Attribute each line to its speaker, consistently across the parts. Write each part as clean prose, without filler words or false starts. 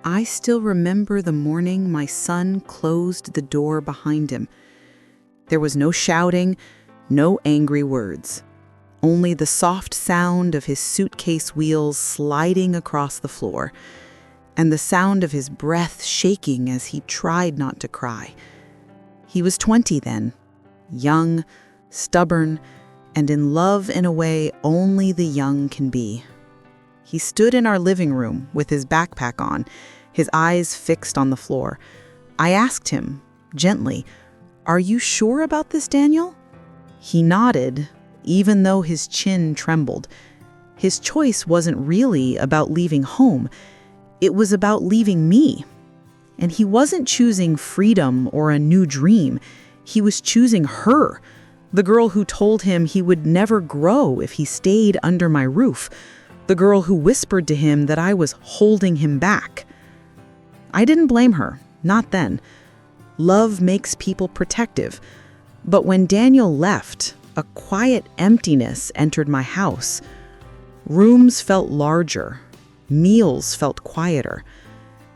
Speaker 1: I still remember the morning my son closed the door behind him. There was no shouting, no angry words. Only the soft sound of his suitcase wheels sliding across the floor, and the sound of his breath shaking as he tried not to cry. He was 20 then, young, stubborn, and in love in a way only the young can be. He stood in our living room with his backpack on, his eyes fixed on the floor. I asked him, gently, "Are you sure about this, Daniel?" He nodded, even though his chin trembled. His choice wasn't really about leaving home. It was about leaving me. And he wasn't choosing freedom or a new dream. He was choosing her, the girl who told him he would never grow if he stayed under my roof, the girl who whispered to him that I was holding him back. I didn't blame her, not then. Love makes people protective. But when Daniel left, a quiet emptiness entered my house. Rooms felt larger. Meals felt quieter.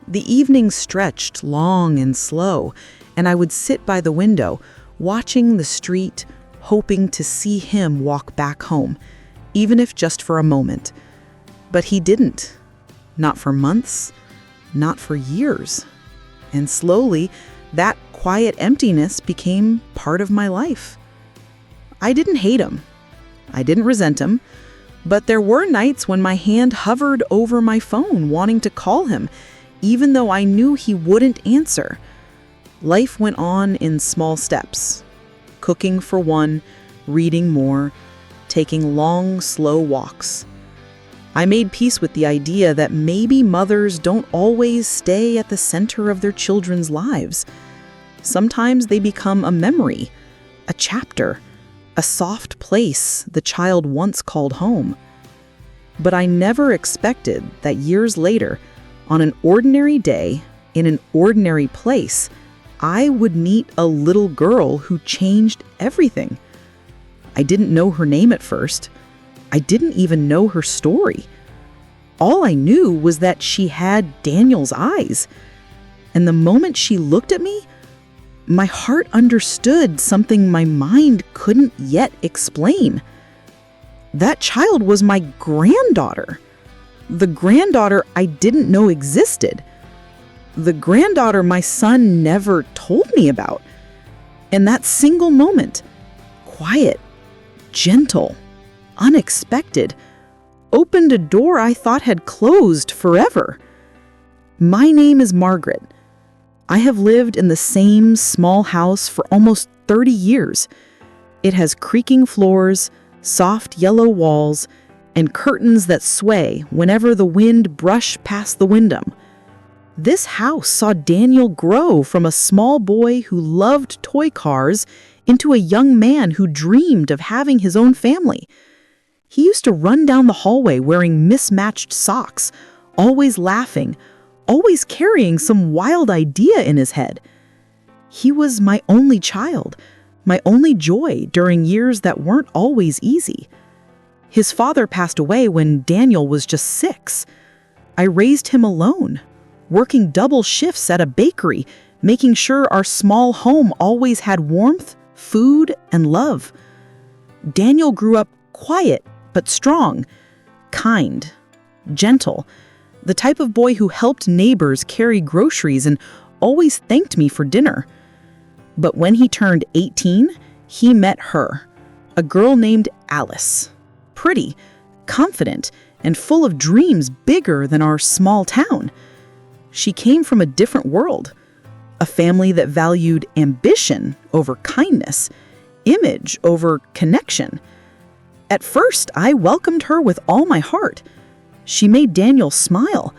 Speaker 1: The evenings stretched long and slow, and I would sit by the window, watching the street, hoping to see him walk back home, even if just for a moment. But he didn't. Not for months, not for years. And slowly, that quiet emptiness became part of my life. I didn't hate him. I didn't resent him. But there were nights when my hand hovered over my phone, wanting to call him, even though I knew he wouldn't answer. Life went on in small steps. Cooking for one, reading more, taking long, slow walks. I made peace with the idea that maybe mothers don't always stay at the center of their children's lives. Sometimes they become a memory, a chapter, a soft place the child once called home. But I never expected that years later, on an ordinary day, in an ordinary place, I would meet a little girl who changed everything. I didn't know her name at first. I didn't even know her story. All I knew was that she had Daniel's eyes. And the moment she looked at me, my heart understood something my mind couldn't yet explain. That child was my granddaughter. The granddaughter I didn't know existed. The granddaughter my son never told me about. And that single moment, quiet, gentle, unexpected, opened a door I thought had closed forever. My name is Margaret. I have lived in the same small house for almost 30 years. It has creaking floors, soft yellow walls, and curtains that sway whenever the wind brushes past the window. This house saw Daniel grow from a small boy who loved toy cars into a young man who dreamed of having his own family. He used to run down the hallway wearing mismatched socks, always laughing, always carrying some wild idea in his head. He was my only child, my only joy during years that weren't always easy. His father passed away when Daniel was just 6. I raised him alone, working double shifts at a bakery, making sure our small home always had warmth, food, and love. Daniel grew up quiet but strong, kind, gentle, the type of boy who helped neighbors carry groceries and always thanked me for dinner. But when he turned 18, he met her, a girl named Alice. Pretty, confident, and full of dreams bigger than our small town. She came from a different world, a family that valued ambition over kindness, image over connection. At first, I welcomed her with all my heart. She made Daniel smile.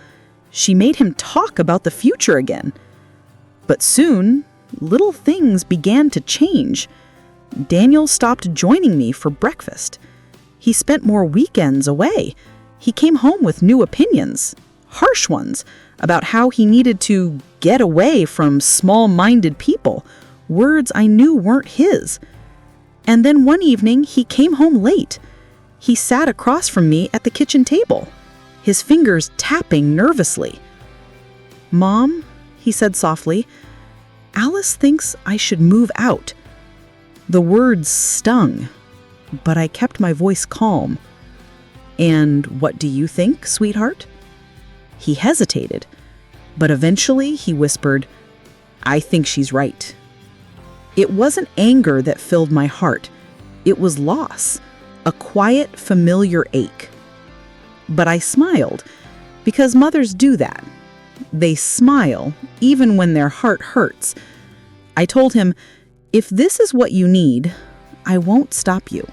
Speaker 1: She made him talk about the future again. But soon, little things began to change. Daniel stopped joining me for breakfast. He spent more weekends away. He came home with new opinions, harsh ones, about how he needed to get away from small-minded people, words I knew weren't his. And then one evening, he came home late. He sat across from me at the kitchen table, his fingers tapping nervously. "Mom," he said softly, "Alice thinks I should move out." The words stung, but I kept my voice calm. "And what do you think, sweetheart?" He hesitated, but eventually he whispered, "I think she's right." It wasn't anger that filled my heart. It was loss, a quiet, familiar ache. But I smiled, because mothers do that. They smile, even when their heart hurts. I told him, "If this is what you need, I won't stop you."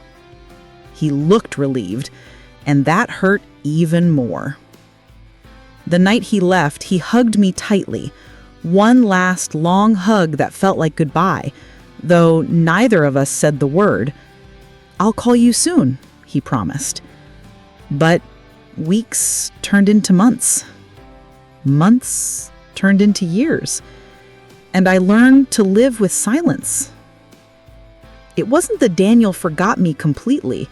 Speaker 1: He looked relieved, and that hurt even more. The night he left, he hugged me tightly, one last long hug that felt like goodbye, though neither of us said the word. "I'll call you soon," he promised. But weeks turned into months. Months turned into years. And I learned to live with silence. It wasn't that Daniel forgot me completely.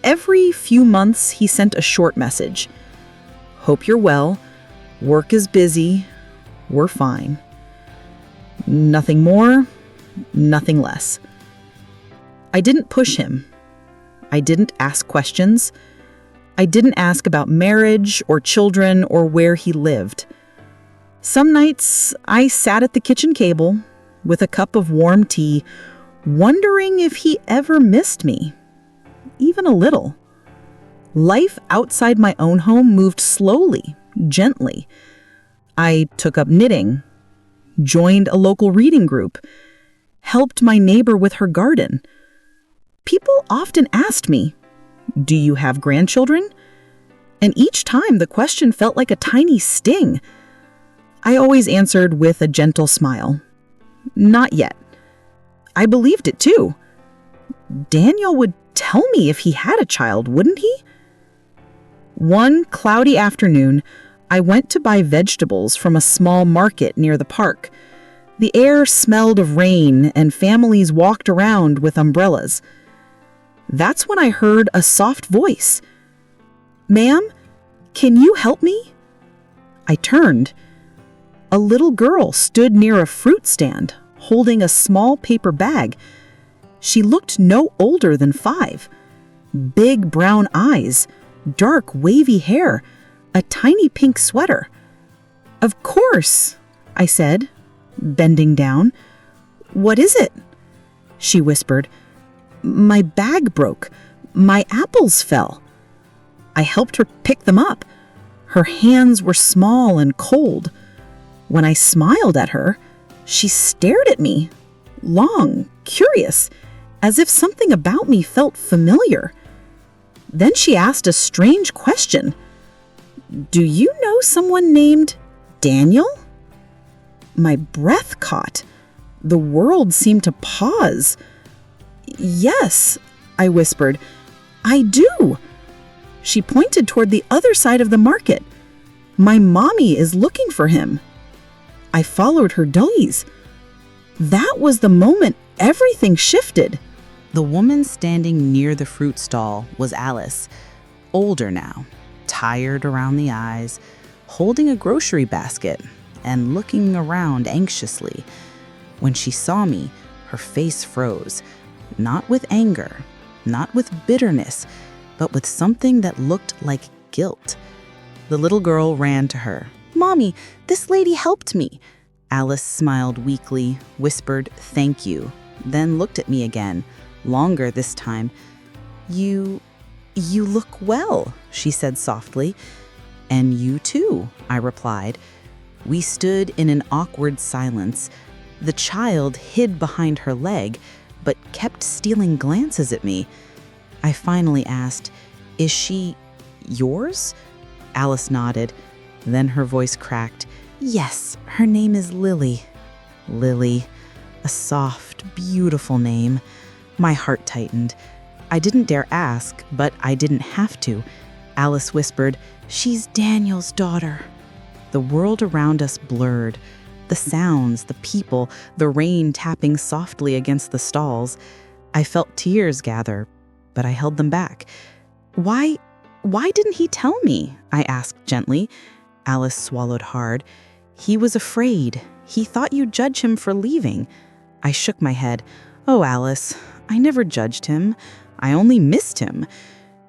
Speaker 1: Every few months, he sent a short message. "Hope you're well. Work is busy. We're fine." Nothing more, nothing less. I didn't push him. I didn't ask questions. I didn't ask about marriage or children or where he lived. Some nights, I sat at the kitchen table with a cup of warm tea, wondering if he ever missed me, even a little. Life outside my own home moved slowly, gently. I took up knitting, joined a local reading group, helped my neighbor with her garden. People often asked me, "Do you have grandchildren?" And each time the question felt like a tiny sting. I always answered with a gentle smile. "Not yet." I believed it too. Daniel would tell me if he had a child, wouldn't he? One cloudy afternoon, I went to buy vegetables from a small market near the park. The air smelled of rain and families walked around with umbrellas. That's when I heard a soft voice. "Ma'am, can you help me?" I turned. A little girl stood near a fruit stand, holding a small paper bag. She looked no older than 5. Big brown eyes, dark wavy hair, a tiny pink sweater. "Of course," I said, bending down. "What is it?" She whispered. "My bag broke. My apples fell." I helped her pick them up. Her hands were small and cold. When I smiled at her, she stared at me, long, curious, as if something about me felt familiar. Then she asked a strange question. "Do you know someone named Daniel?" My breath caught. The world seemed to pause. "Yes," I whispered. "I do." She pointed toward the other side of the market. "My mommy is looking for him." I followed her gaze. That was the moment everything shifted. The woman standing near the fruit stall was Alice, older now, tired around the eyes, holding a grocery basket and looking around anxiously. When she saw me, her face froze, not with anger, not with bitterness, but with something that looked like guilt. The little girl ran to her. "Mommy, this lady helped me." Alice smiled weakly, whispered, "Thank you," then looked at me again, longer this time. You look well," she said softly. "And you too," I replied. We stood in an awkward silence. The child hid behind her leg, but kept stealing glances at me. I finally asked, "Is she yours?" Alice nodded. Then her voice cracked. "Yes, her name is Lily." Lily, a soft, beautiful name. My heart tightened. I didn't dare ask, but I didn't have to. Alice whispered, "She's Daniel's daughter." The world around us blurred. The sounds, the people, the rain tapping softly against the stalls. I felt tears gather, but I held them back. Why didn't he tell me?" I asked gently. Alice swallowed hard. He was afraid. He thought you'd judge him for leaving. I shook my head. Oh, Alice, I never judged him. I only missed him.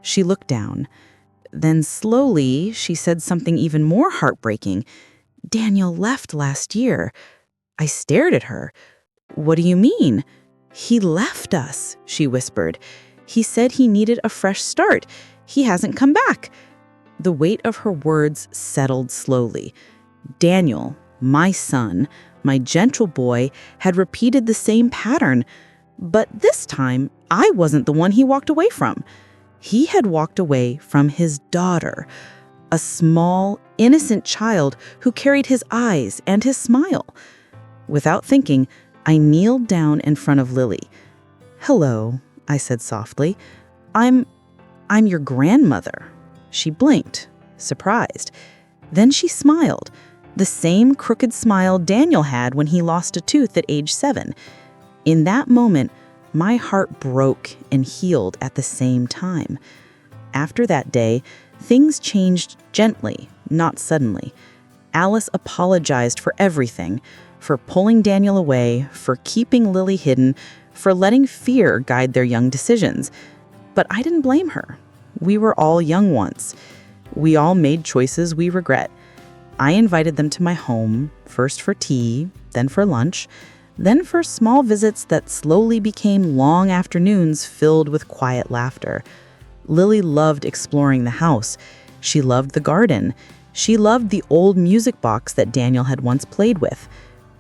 Speaker 1: She looked down. Then slowly, she said something even more heartbreaking. Daniel left last year. I stared at her. What do you mean? He left us, she whispered. He said he needed a fresh start. He hasn't come back. The weight of her words settled slowly. Daniel, my son, my gentle boy, had repeated the same pattern. But this time, I wasn't the one he walked away from. He had walked away from his daughter, a small, innocent child who carried his eyes and his smile. Without thinking, I kneeled down in front of Lily. Hello, I said softly. I'm your grandmother. She blinked, surprised. Then she smiled, the same crooked smile Daniel had when he lost a tooth at age 7. In that moment, my heart broke and healed at the same time. After that day, things changed gently, not suddenly. Alice apologized for everything, for pulling Daniel away, for keeping Lily hidden, for letting fear guide their young decisions. But I didn't blame her. We were all young once. We all made choices we regret. I invited them to my home, first for tea, then for lunch, then for small visits that slowly became long afternoons filled with quiet laughter. Lily loved exploring the house. She loved the garden. She loved the old music box that Daniel had once played with.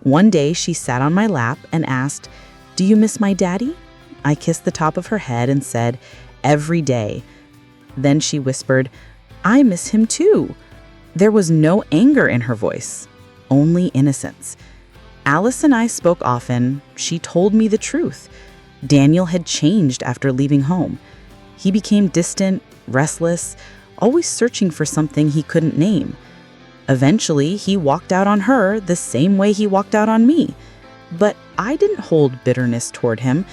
Speaker 1: One day she sat on my lap and asked, "Do you miss my daddy?" I kissed the top of her head and said, "Every day." Then she whispered, "I miss him too." There was no anger in her voice, only innocence. Alice and I spoke often. She told me the truth. Daniel had changed after leaving home. He became distant, restless, always searching for something he couldn't name. Eventually, he walked out on her the same way he walked out on me. But I didn't hold bitterness toward him.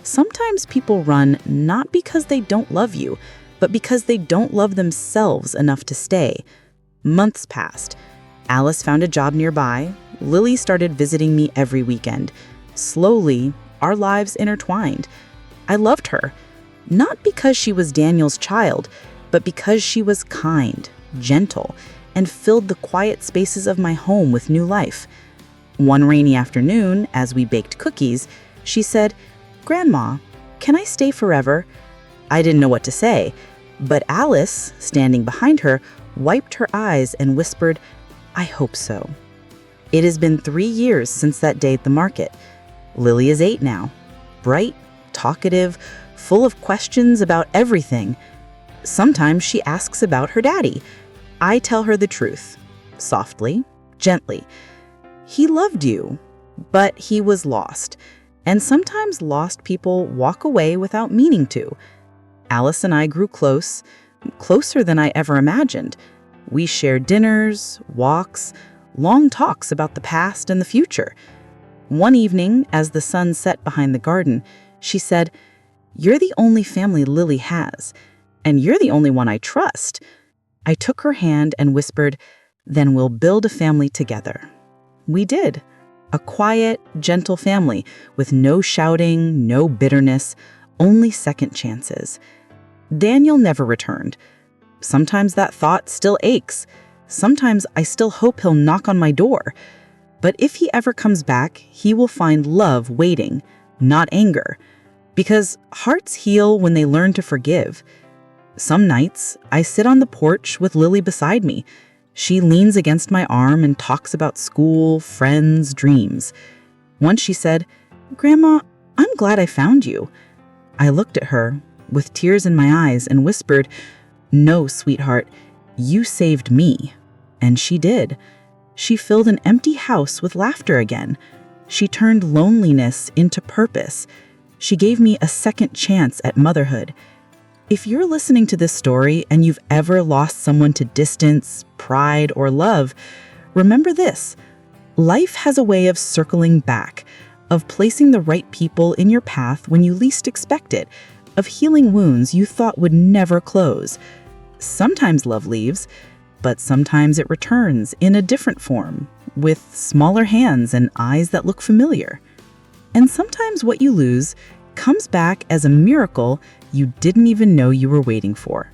Speaker 1: Sometimes people run not because they don't love you, but because they don't love themselves enough to stay. Months passed. Alice found a job nearby. Lily started visiting me every weekend. Slowly, our lives intertwined. I loved her, not because she was Daniel's child, but because she was kind, gentle, and filled the quiet spaces of my home with new life. One rainy afternoon, as we baked cookies, she said, "Grandma, can I stay forever?" I didn't know what to say, but Alice, standing behind her, wiped her eyes and whispered, "I hope so." It has been 3 years since that day at the market. Lily is 8 now, bright, talkative, full of questions about everything. Sometimes she asks about her daddy. I tell her the truth, softly, gently. He loved you, but he was lost. And sometimes lost people walk away without meaning to. Alice and I grew close, closer than I ever imagined. We shared dinners, walks, long talks about the past and the future. One evening, as the sun set behind the garden, she said, "You're the only family Lily has, and you're the only one I trust." I took her hand and whispered, "Then we'll build a family together." We did. A quiet, gentle family with no shouting, no bitterness, only second chances. Daniel never returned. Sometimes that thought still aches. Sometimes I still hope he'll knock on my door. But if he ever comes back, he will find love waiting, not anger. Because hearts heal when they learn to forgive. Some nights, I sit on the porch with Lily beside me. She leans against my arm and talks about school, friends, dreams. Once she said, "Grandma, I'm glad I found you." I looked at her with tears in my eyes and whispered, "No, sweetheart, you saved me." And she did. She filled an empty house with laughter again. She turned loneliness into purpose. She gave me a second chance at motherhood. If you're listening to this story and you've ever lost someone to distance, pride, or love, remember this. Life has a way of circling back, of placing the right people in your path when you least expect it, of healing wounds you thought would never close. Sometimes love leaves, but sometimes it returns in a different form, with smaller hands and eyes that look familiar. And sometimes what you lose comes back as a miracle you didn't even know you were waiting for.